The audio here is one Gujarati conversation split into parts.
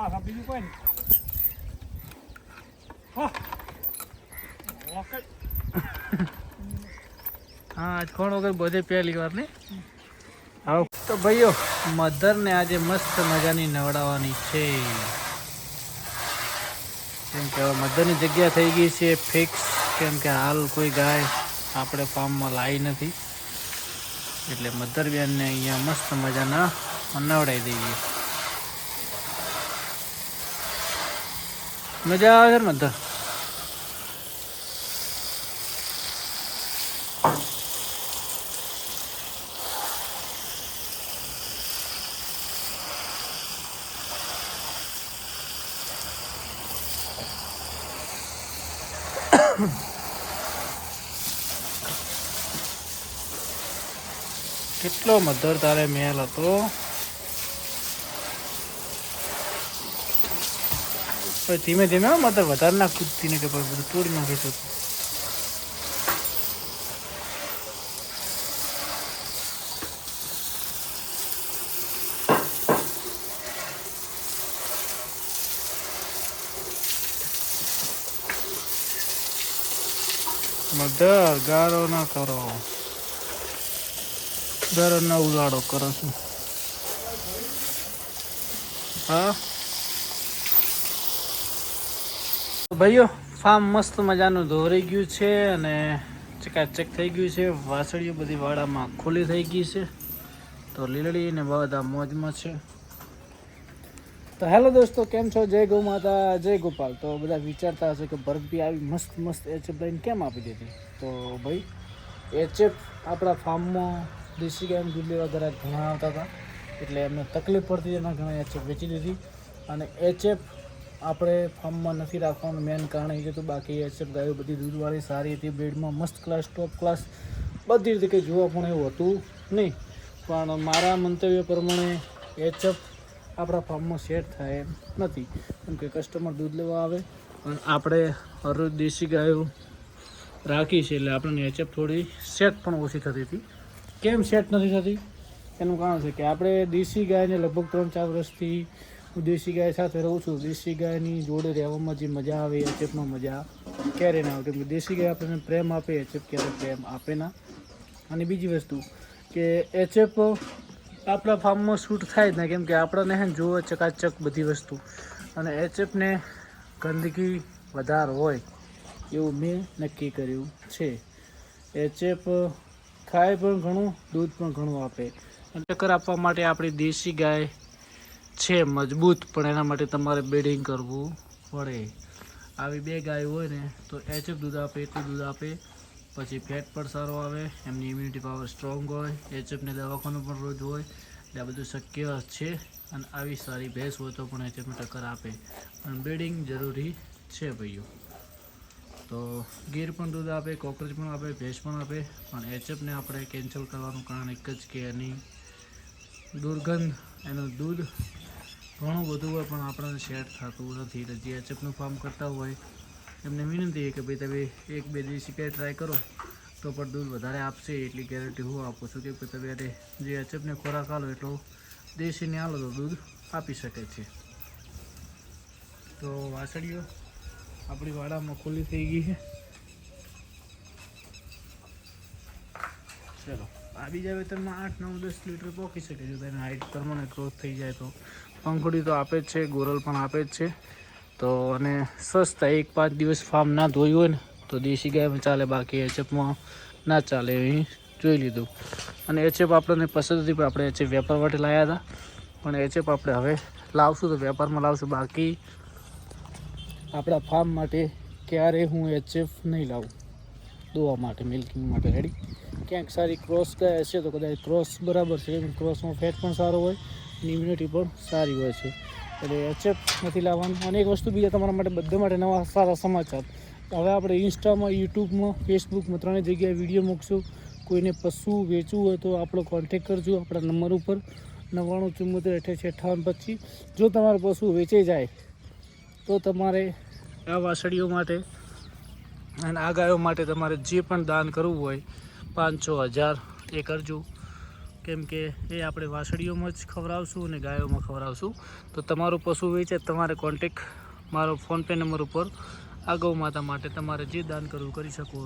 બીજું કોઈ નહીં. હા આજ કોણ વગર બધે પહેલી વાર ને આવો તો ભાઈઓ મધરને આજે મસ્ત મજાની નવડાવવાની છે. કેમ કે હવે મધરની જગ્યા થઈ ગઈ છે ફિક્સ. કેમ કે હાલ કોઈ ગાય આપણે ફાર્મમાં લાવી નથી, એટલે મધર બેનને અહીંયા મસ્ત મજાના નવડાવી દઈએ. મજા આવે છે મધર. કેટલો મધર તારે મેલ હતો. ધીમે ધીમે મધર વધારે ના કૂદતી ને કે બધું તોડી નાખી શકું. મધર ગારો ના કરો, ગારો ના ઉલાડો કરો છું. હા ભાઈઓ ફાર્મ મસ્ત મજાનું દોરી ગયું છે અને ચકાચક થઈ ગયું છે. વાસળીઓ બધી વાડામાં ખુલ્લી થઈ ગઈ છે, તો લીલડી ને બધા મોજમાં છે. તો હેલો દોસ્તો, કેમ છો? જય ગૌ માતા, જય ગોપાલ. તો બધા વિચારતા હશે કે ભરતભાઈ આવી મસ્ત મસ્ત એચએફ લાઈન કેમ આપી દીધી. તો ભાઈ એચએફ આપણા ફાર્મમાં દેશી ગાયનું દૂધ લેવા ઘણા ઘણા આવતા હતા, એટલે એમને તકલીફ પડતી એના ઘણા એચએફ વેચી દીધી. અને એચએફ આપણે ફાર્મમાં નથી રાખવાનું મેન કારણ એ હતું. બાકી એચએફ ગાયો બધી દૂધવાળી સારી હતી, બ્રીડમાં મસ્ત ક્લાસ, ટોપ ક્લાસ બધી રીતે કંઈ જોવા પણ એવું હતું નહીં. પણ મારા મંતવ્ય પ્રમાણે એચએફ આપણા ફાર્મમાં સેટ થાય એમ નથી. કેમ કે કસ્ટમર દૂધ લેવા આવે અને આપણે હરરોજ દેશી ગાયો રાખી છે, એટલે આપણને એચએફ થોડી સેટ પણ ઓછી થતી હતી. કેમ સેટ નથી થતી એનું કારણ છે કે આપણે દેશી ગાયને લગભગ 3-4 વર્ષથી હું દેશી ગાય સાથે રહું છું. દેશી ગાયની જોડે રહેવામાં જે મજા આવે એચએફમાં મજા ક્યારે ના આવે. કેમ કે દેશી ગાય આપણને પ્રેમ આપે, એચએફ ક્યારે પ્રેમ આપે ના. અને બીજી વસ્તુ કે એચએફ આપણા ફાર્મમાં શૂટ થાય જ ને, કેમ કે આપણને હે જોવે ચકાચક બધી વસ્તુ. અને એચએફને ગંદકી વધારે હોય એવું મેં નક્કી કર્યું છે. એચએફ ખાય પણ ઘણું, દૂધ પણ ઘણું આપે. અને ટક્કર આપવા માટે આપણી દેશી ગાય છે મજબૂત, પણ એના માટે તમારે બ્રીડિંગ કરવું પડે. આવી બે ગાય હોય ને તો એચએફ દૂધ આપે એટલું દૂધ આપે, પછી ફેટ પણ સારો આવે, એમની ઇમ્યુનિટી પાવર સ્ટ્રોંગ હોય, એચએફને દવાખાનું પણ રોજ હોય, એટલે આ બધું શક્ય છે. અને આવી સારી ભેંસ હોય તો પણ એચએફને ટક્કર આપે. પણ બ્રીડિંગ જરૂરી છે ભાઈઓ. તો ગીર પણ દૂધ આપે, કોકરેજ પણ આપે, ભેંસ પણ આપે. પણ એચએફને આપણે કેન્સલ કરવાનું કારણ એક જ કે એની દુર્ગંધ, એનું દૂધ ઘણું બધું હોય પણ આપણને સેટ થતું નથી. એટલે જે એચએફનું ફાર્મ કરતા હોય એમને વિનંતી છે કે ભાઈ તમે 1-2 દેશી ગાય ટ્રાય કરો તો પણ દૂધ વધારે આપશે એટલી ગેરંટી હું આપું છું. કે તમે જે એચએફને ખોરાક આલો એટલો દેશીને આલો તો દૂધ આપી શકે છે. તો વાસળીઓ આપણી વાડામાં ખુલ્લી થઈ ગઈ છે. ચલો આવી જાય વેતરમાં 8-9-10 લીટર પોકી શકે છે. તેને હાઇટ પ્રમાણે ગ્રોથ થઈ જાય તો પંખુડી તો આપે જ છે, ગોરલ પણ આપે જ છે. તો અને સસ્તા 1-5 દિવસ ફાર્મ ના ધોયું હોય ને તો દેશી ગાયમાં ચાલે, બાકી એચએફમાં ના ચાલે. અહીં જોઈ લીધું. અને એચએફ આપણને પસંદ હતી, પણ આપણે એચએફ વેપાર માટે લાવ્યા હતા. પણ એચએફ આપણે હવે લાવશું તો વેપારમાં લાવશું, બાકી આપણા ફાર્મ માટે ક્યારે હું એચએફ નહીં લાવું. દોવા માટે, મિલ્કિંગ માટે રેડી. ક્યાંક સારી ક્રોસ ગાય હશે તો કદાચ ક્રોસ બરાબર છે. ક્રોસમાં ફેટ પણ સારો હોય અને ઇમ્યુનિટી પણ સારી હોય છે, એટલે એચએફ નથી લાવવાનું. અને એક વસ્તુ બીજા તમારા માટે બધા માટે નવા સારા સમાચાર. હવે આપણે ઇન્સ્ટામાં, યુટ્યુબમાં, ફેસબુકમાં ત્રણેય જગ્યાએ વિડીયો મૂકશું. કોઈને પશુ વેચવું હોય તો આપણો કોન્ટેક કરજો આપણા નંબર ઉપર 9974885825. જો તમારું પશુ વેચાઈ જાય તો તમારે આ વાસળીઓ માટે અને આ ગાયો માટે તમારે જે પણ દાન કરવું હોય 500-1000 એ કરજો. કેમ કે એ આપણે વાસળીઓમાં જ ખવડાવશું અને ગાયોમાં ખવડાવશું. તો તમારું પશુ વેચે તમારે કોન્ટેક મારો ફોનપે નંબર ઉપર આ ગૌ માતા માટે તમારે જે દાન કરવું કરી શકો.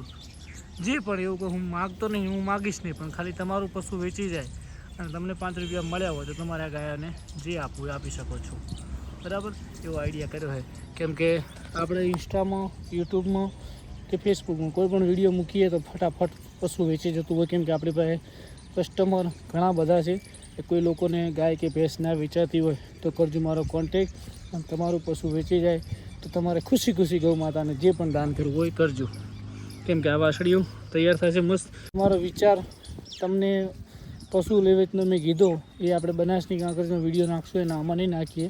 જે પણ એવું કે હું માગતો નહીં, હું માગીશ નહીં, પણ ખાલી તમારું પશુ વેચી જાય અને તમને 5 રૂપિયા મળ્યા હોય તો તમારે આ ગાયોને જે આપવું એ આપી શકો છો. બરાબર, એવો આઈડિયા કર્યો છે. કેમ કે આપણે ઇન્સ્ટામાં, યુટ્યુબમાં કે ફેસબુકમાં કોઈ પણ વિડીયો મૂકીએ તો ફટાફટ પશુ વેચી જતું હોય. કેમ કે આપણી પાસે કસ્ટમર ઘણા બધા છે. કે કોઈ લોકોને ગાય કે ભેંસ ના વેચાતી હોય તો કરજો મારો કોન્ટેક. અને તમારું પશુ વેચી જાય તો તમારે ખુશી ખુશી ગૌ માતાને જે પણ દાન કરવું હોય કરજો. કેમ કે આ વાસળીઓ તૈયાર થાય છે મસ્ત. તમારો વિચાર તમને પશુ લેવેચનો મેં કીધો એ આપણે બનાસની કાંકરીનો વિડીયો નાખશું, એના આમાં નહીં નાખીએ.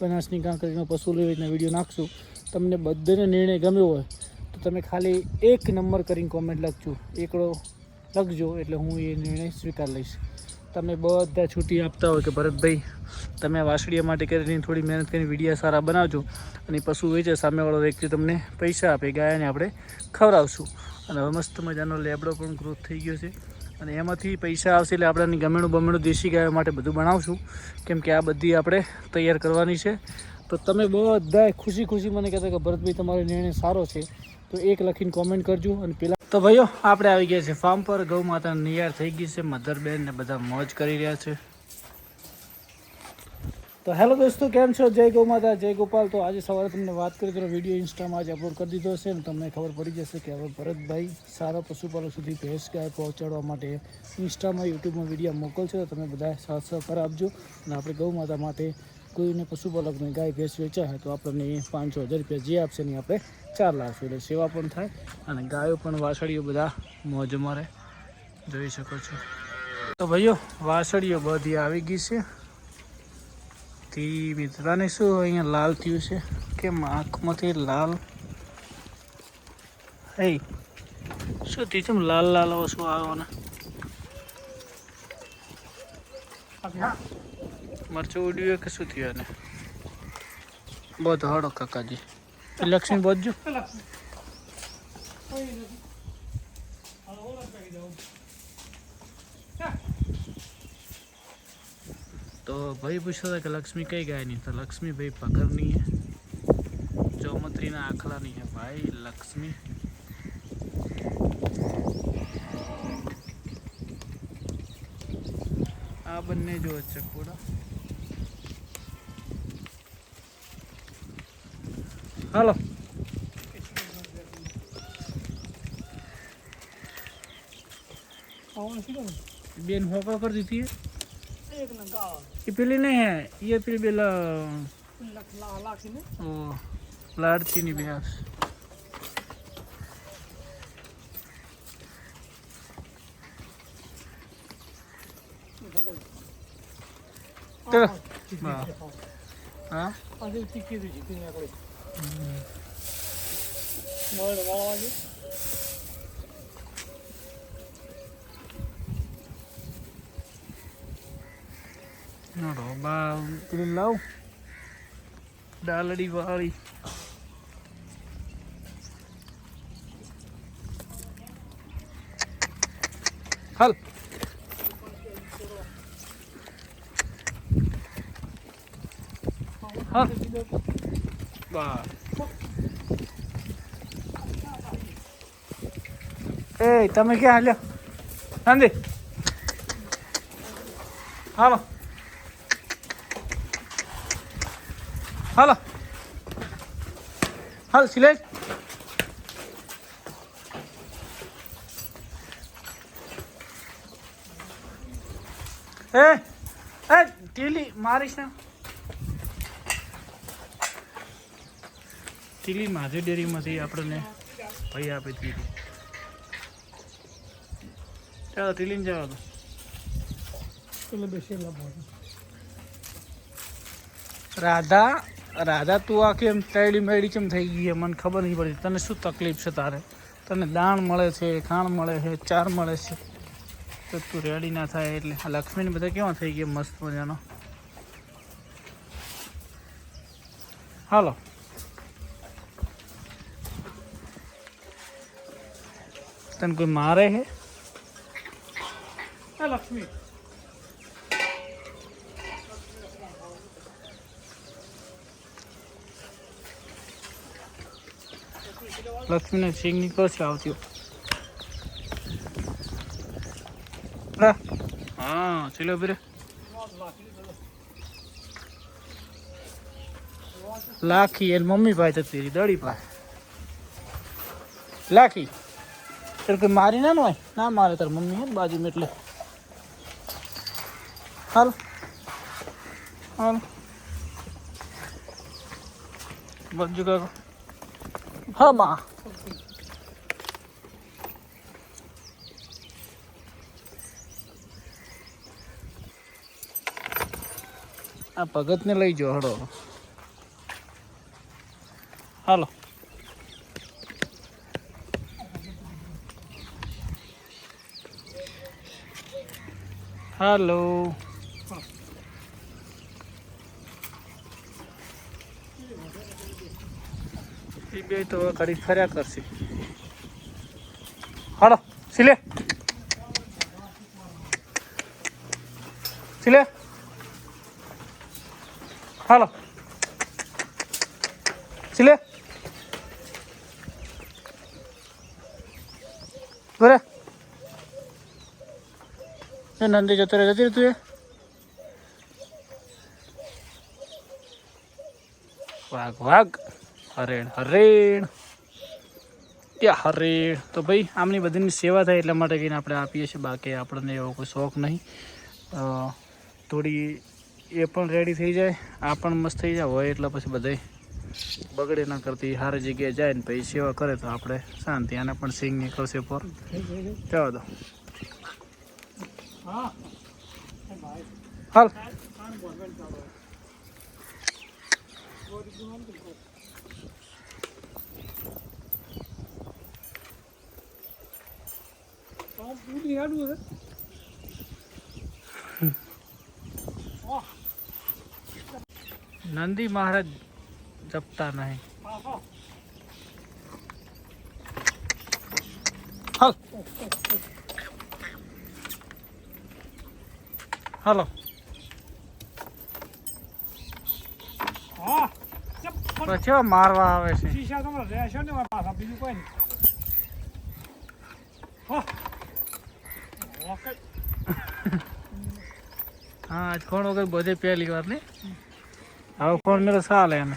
બનાસની કાંકરીનો પશુ લેવેચના વિડીયો નાખશું. તમને બધાને નિર્ણય ગમ્યો હોય તો તમે ખાલી 1 નંબર કરીને કોમેન્ટ લખજો, એકડો લખજો, એટલે હું એ નિર્ણય સ્વીકાર લઈશ. તમે બધા છૂટી આપતા હોય કે ભરતભાઈ તમે વાસળીયા માટે કરીને થોડી મહેનત કરીને વિડીયો સારા બનાવજો અને પશુ વેચે સામેવાળો વ્યક્તિ તમને પૈસા આપે, ગાયને આપણે ખવડાવશું. અને હવે મસ્ત મજાનો લેબડો પણ ગ્રોથ થઈ ગયો છે અને એમાંથી પૈસા આવશે એટલે આપણે ગમેણું બમેણું દેશી ગાયો માટે બધું બનાવશું. કેમ કે આ બધી આપણે તૈયાર કરવાની છે. તો તમે બધા ખુશી ખુશી મને કહેતા કે ભરતભાઈ તમારો નિર્ણય સારો છે તો 1 લખીને કોમેન્ટ કરજો. અને પેલા તો ભાઈઓ આપણે આવી ગયા છે ફાર્મ પર. ગૌ માતા નિયાર થઈ ગઈ છે, મધરબેન ને બધા મોજ કરી રહ્યા છે. તો હેલો દોસ્તો, કેમ છો? જય ગૌ માતા, જય ગોપાલ. તો આજે સવારે તમને વાત કરી તો વિડીયો ઇન્સ્ટામાં આજે અપલોડ કરી દીધો છે ને તમને ખબર પડી જશે કે હવે ભરતભાઈ સારા પશુપાલક સુધી ભેંસ ગાય પહોંચાડવા માટે ઇન્સ્ટામાં, યુટ્યુબમાં વિડીયો મોકલશે. તો તમે બધા સાથ સહકાર આપજો. અને આપણે ગૌ માતા માટે કોઈને પશુપાલકને ગાય ભેંસ વેચાય હોય તો આપણને 500-1000 રૂપિયા જે આપશે ને આપણે 4 લાવશું. એટલે સેવા પણ થાય અને ગાયો પણ વાસળીઓ બધા મોજ મારે, જોઈ શકો છો. તો ભાઈઓ વાસળીઓ બધી આવી ગઈ છે. મિત્રાને શું અહીંયા લાલ થયું છે? કેમ આંખમાંથી લાલ? હે શું થયું? કેમ લાલ લાલ શું આવ્યો ને? મરચું ઉડ્યું કે શું થયું એને? બહુ હડો કાકાજી. લક્ષ્મી બોલજો. તો ભાઈ પૂછતા હતા કે લક્ષ્મી કઈ ગાય નહીં? તો લક્ષ્મી ભાઈ પગરની હે, ચોમત્રીના આખલાની હે ભાઈ લક્ષ્મી. આ બંને જો છે પૂરા. હાલો બેन होकर कर दी थी ये पीली नहीं है, ये पीली बेला लाड़ती नहीं भैंस. हाँ બા પેલી લાવ ડાલડી વાળી. હાલ હા બા એ તમે ક્યાં હાલ્યો? હાંદી હાલો હાલો હાલ સિલેજ. એ ટીલી મારીશ ને. ટીલી માધી ડેરીમાંથી આપણને ભાઈ આપી દીધી. ચાલો ટીલીને જવા દો. રાધા રાધા તું આખી એમ ટાયડી મેડી કેમ થઈ ગઈ? મને ખબર નહીં પડતી. તને શું તકલીફ છે? તારે તને દાણ મળે છે, ખાણ મળે છે, ચાર મળે છે તો તું રેડી ના થાય. એટલે આ લક્ષ્મીને બધા કેવા થઈ ગયા મસ્ત મજાનો. હાલો તને કોઈ મારે છે? લક્ષ્મી લક્ષ્મીને સિંગ નીકળશે આવતી. હા ચલો બરે લાખી એની મમ્મી પાસે જતી રહી દડી પાસે. લાખી તારે કોઈ મારી ના હોય ના મારે તાર મમ્મી હે બાજુમાં એટલે હાલ હાલ બધું કાકો હા માં આ ભગતને લઈ જાઓ હડો હાલો. હાલો એ બે તો ઘડી ફર્યા કરશે. હાલો સિલે સિલે હાલો સિલે બરે નંદી જતો રહે જતી તું એ વાઘ વાઘ હરેણ હરેણ ત્યાં હરેણ. તો ભાઈ આમની બધીની સેવા થાય એટલા માટે કહીને આપણે આપીએ છીએ. બાકી આપણને એવો કોઈ શોખ નહીં. થોડી એ પણ રેડી થઈ જાય આ પણ મસ્ત થઈ જાય હોય એટલે પછી બધાય બગડે ના કરતી સારી જગ્યાએ જાય ને પછી સેવા કરે તો આપણે શાંતિ. આને પણ સિંગ નીકળશે પર જવા દો. હાલ नंदी महाराज जपता नहीं. हल हेलो પછી મારવા આવે છે. હા આજ કોણ વગર બધે પહેલી વાર ને હવે ફોન મેરો ચાલે એને.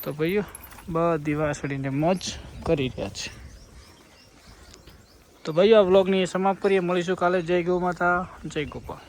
તો ભાઈઓ બધી વાસળીને મોજ કરી રહ્યા છે. તો ભાઈઓ આ વ્લોગની સમાપ્ત કરીએ. મળીશું કાલે. જય ગૌ માતા જય ગોપાલ.